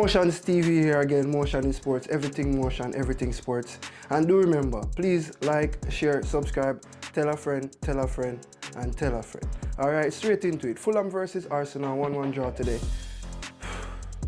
Motionz TV here again, Motion in Sports, everything motion, everything sports. And do remember, please like, share, subscribe, tell a friend, and tell a friend. Alright, straight into it. Fulham versus Arsenal, 1-1 draw today.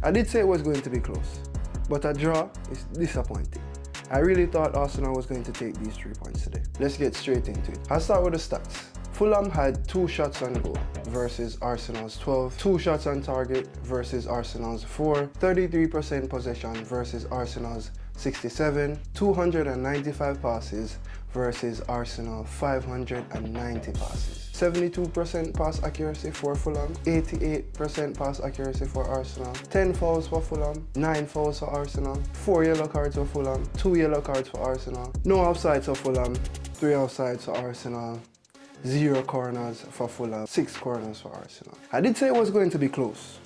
I did say it was going to be close, but a draw is disappointing. I really thought Arsenal was going to take these 3 points today. Let's get straight into it. I'll start with the stats. Fulham had 2 shots on goal versus Arsenal's 12, 2 shots on target versus Arsenal's 4, 33% possession versus Arsenal's 67, 295 passes versus Arsenal 590 passes. 72% pass accuracy for Fulham, 88% pass accuracy for Arsenal, 10 fouls for Fulham, 9 fouls for Arsenal, 4 yellow cards for Fulham, 2 yellow cards for Arsenal, no offsides for Fulham, 3 offsides for Arsenal, 0 corners for Fulham, 6 corners for Arsenal. I did say it was going to be close,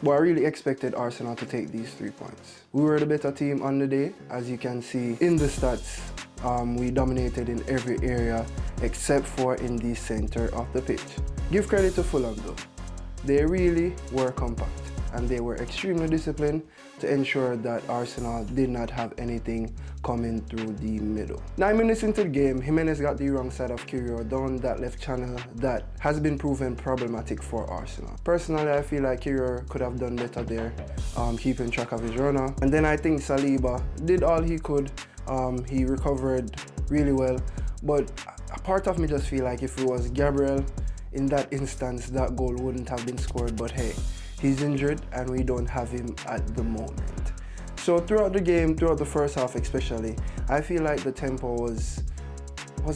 but I really expected Arsenal to take these 3 points. We were the better team on the day, as you can see in the stats. We dominated in every area except for in the center of the pitch. Give credit to Fulham though. They really were compact and they were extremely disciplined to ensure that Arsenal did not have anything coming through the middle. 9 minutes into the game, Jimenez got the wrong side of Kyrgios down that left channel that has been proven problematic for Arsenal. Personally, I feel like Kyrgios could have done better there, keeping track of his runner. And then I think Saliba did all he could. He recovered really well, but a part of me just feel like if it was Gabriel in that instance, that goal wouldn't have been scored. But hey, he's injured and we don't have him at the moment. So throughout the game, throughout the first half especially, I feel like the tempo was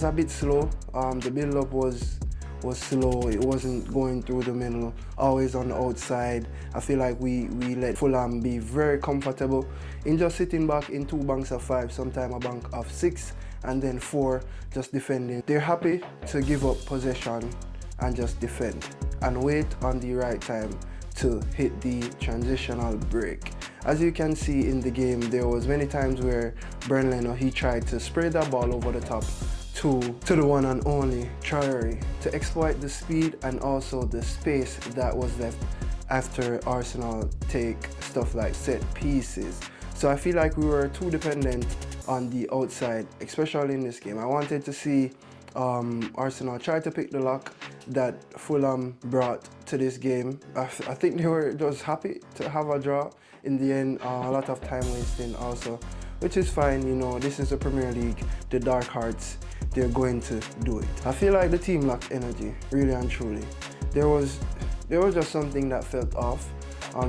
a bit slow. The build-up was slow. It wasn't going through the middle, always on the outside. I feel like we let Fulham be very comfortable in just sitting back in 2 banks of 5, sometimes a bank of 6, and then 4 just defending. They're happy to give up possession and just defend and wait on the right time to hit the transitional break. As you can see in the game, there was many times where Brennan, he tried to spray that ball over the top to the one and only Traore to exploit the speed and also the space that was left after Arsenal take stuff like set pieces. So I feel like we were too dependent on the outside, especially in this game. I wanted to see Arsenal try to pick the lock that Fulham brought to this game. I think they were just happy to have a draw. In the end, a lot of time wasting also, which is fine. You know, this is the Premier League, the Dark Hearts, they're going to do it. I feel like the team lacked energy, really and truly. There was just something that felt off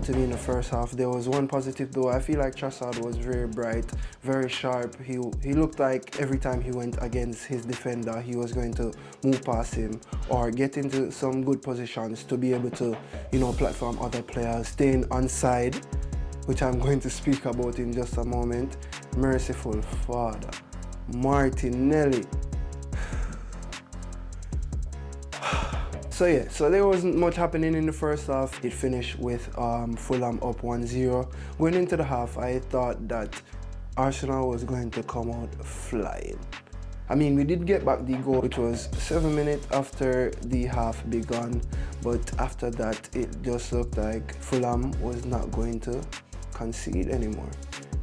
to me in the first half. There was one positive though. I feel like Trossard was very bright, very sharp. He looked like every time he went against his defender, he was going to move past him or get into some good positions to be able to, you know, platform other players, staying onside, which I'm going to speak about in just a moment. Merciful Father. Martinelli. So yeah, so there wasn't much happening in the first half. It finished with Fulham up 1-0. Going into the half, I thought that Arsenal was going to come out flying. I mean, we did get back the goal, which was 7 minutes after the half begun, but after that, it just looked like Fulham was not going to concede anymore.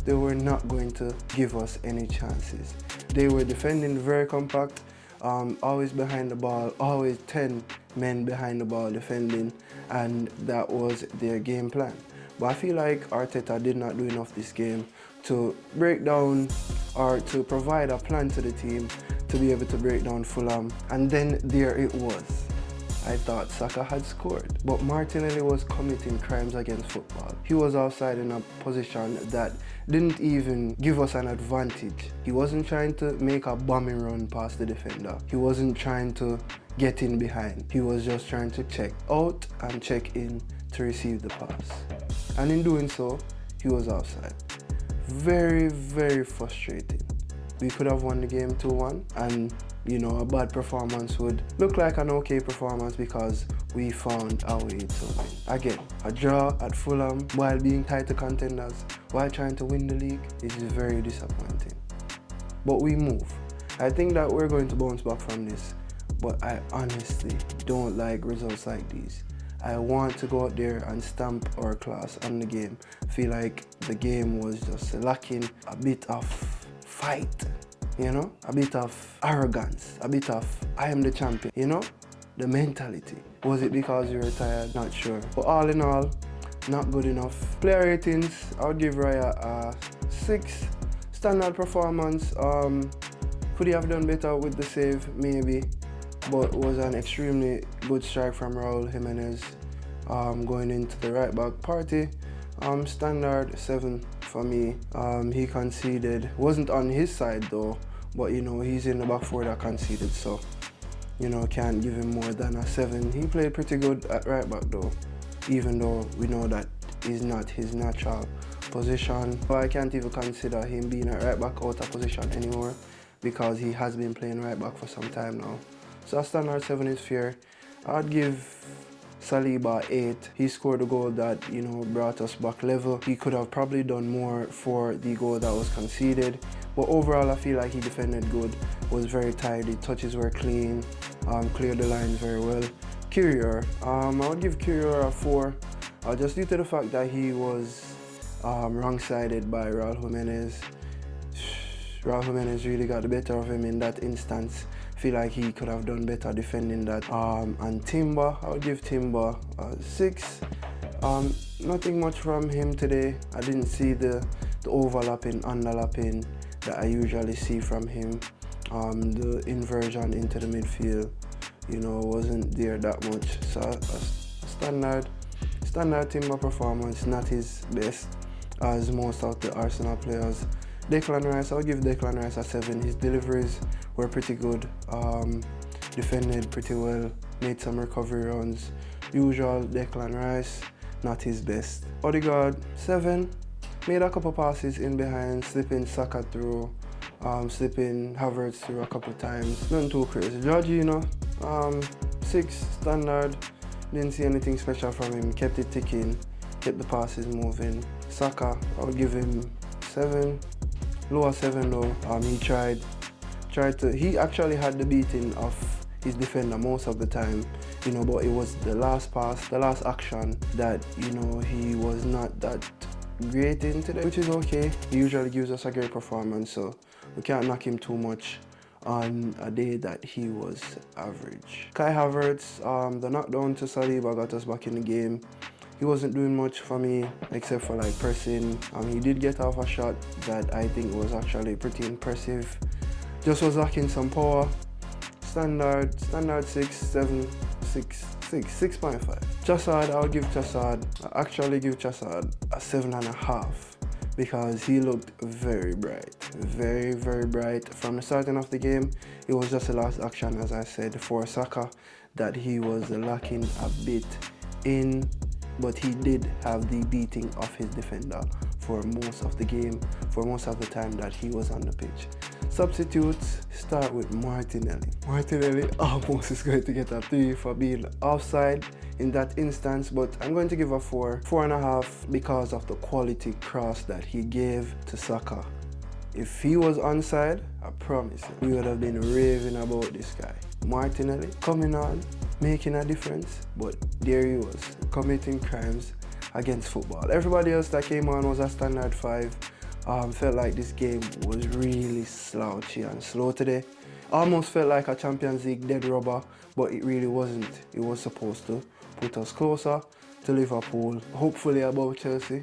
They were not going to give us any chances. They were defending very compact, always behind the ball, always 10 men behind the ball defending, and that was their game plan. But I feel like Arteta did not do enough this game to break down or to provide a plan to the team to be able to break down Fulham. And then there it was. I thought Saka had scored, but Martinelli was committing crimes against football. He was outside in a position that didn't even give us an advantage. He wasn't trying to make a bombing run past the defender. He wasn't trying to get in behind. He was just trying to check out and check in to receive the pass. And in doing so, he was offside. Very, very frustrating. We could have won the game 2-1, and you know, a bad performance would look like an okay performance because we found a way to win. Again, a draw at Fulham while being tied to contenders, while trying to win the league, is very disappointing. But we move. I think that we're going to bounce back from this, but I honestly don't like results like these. I want to go out there and stamp our class on the game. Feel like the game was just lacking a bit of fight, you know, a bit of arrogance, a bit of I am the champion, you know, the mentality. Was it because you were tired? Not sure. But all in all, not good enough. Player ratings, I would give Raya a 6. Standard performance, could he have done better with the save? Maybe. But it was an extremely good strike from Raul Jimenez going into the right back party. Standard 7 for me. He conceded, wasn't on his side though, but you know, he's in the back four that conceded, so you know, can't give him more than a 7. He played pretty good at right back though, even though we know that is not his natural position. But I can't even consider him being a right back out of position anymore because he has been playing right back for some time now. So a standard 7 is fair. I'd give Saliba 8. He scored a goal that, you know, brought us back level. He could have probably done more for the goal that was conceded. But overall, I feel like he defended good, was very tidy, touches were clean, cleared the lines very well. Courier, I would give Courier a 4, just due to the fact that he was wrong-sided by Raul Jimenez. Raul Jimenez really got the better of him in that instance. Feel like he could have done better defending that. And Timber, I would give Timber a 6. Nothing much from him today. I didn't see the overlapping, underlapping that I usually see from him. The inversion into the midfield, you know, wasn't there that much. So a standard Timber performance, not his best as most of the Arsenal players. Declan Rice, I'll give Declan Rice a 7. His deliveries were pretty good, defended pretty well, made some recovery runs. Usual Declan Rice, not his best. Odegaard, 7. Made a couple passes in behind, slipping Saka through, slipping Havertz through a couple times. Nothing too crazy. Jorginho, 6, standard. Didn't see anything special from him. Kept it ticking, kept the passes moving. Saka, I would give him 7. Lower 7 though. He tried to. He actually had the beating of his defender most of the time, you know. But it was the last pass, the last action that, you know, he was not that great in today, which is okay. He usually gives us a great performance, so we can't knock him too much on a day that he was average. Kai Havertz, the knockdown to Saliba got us back in the game. He wasn't doing much for me except for like pressing. He did get off a shot that I think was actually pretty impressive. Just was lacking some power. Standard 6, 7, 6, 6.5. Chassad, I would give Chassad, I actually give Chassad a 7.5 because he looked very bright. Very, very bright. From the starting of the game, it was just the last action, as I said, for Saka that he was lacking a bit in. But he did have the beating of his defender for most of the game, for most of the time that he was on the pitch. Substitutes, start with Martinelli. Martinelli almost is going to get a 3 for being offside in that instance, but I'm going to give a 4, 4.5 because of the quality cross that he gave to Saka. If he was onside, I promise you, we would have been raving about this guy. Martinelli coming on, making a difference, but there he was, committing crimes against football. Everybody else that came on was a standard 5. Felt like this game was really slouchy and slow today. Almost felt like a Champions League dead rubber, but it really wasn't. It was supposed to put us closer to Liverpool, hopefully above Chelsea,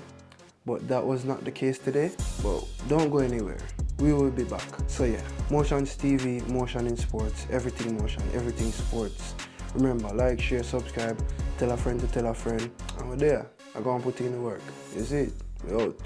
but that was not the case today. But don't go anywhere, we will be back. So yeah, Motionz TV, Motion in Sports, everything motion, everything sports. Remember, like, share, subscribe, tell a friend to tell a friend, and we're there. I'm gonna put in the work. You see it? We out.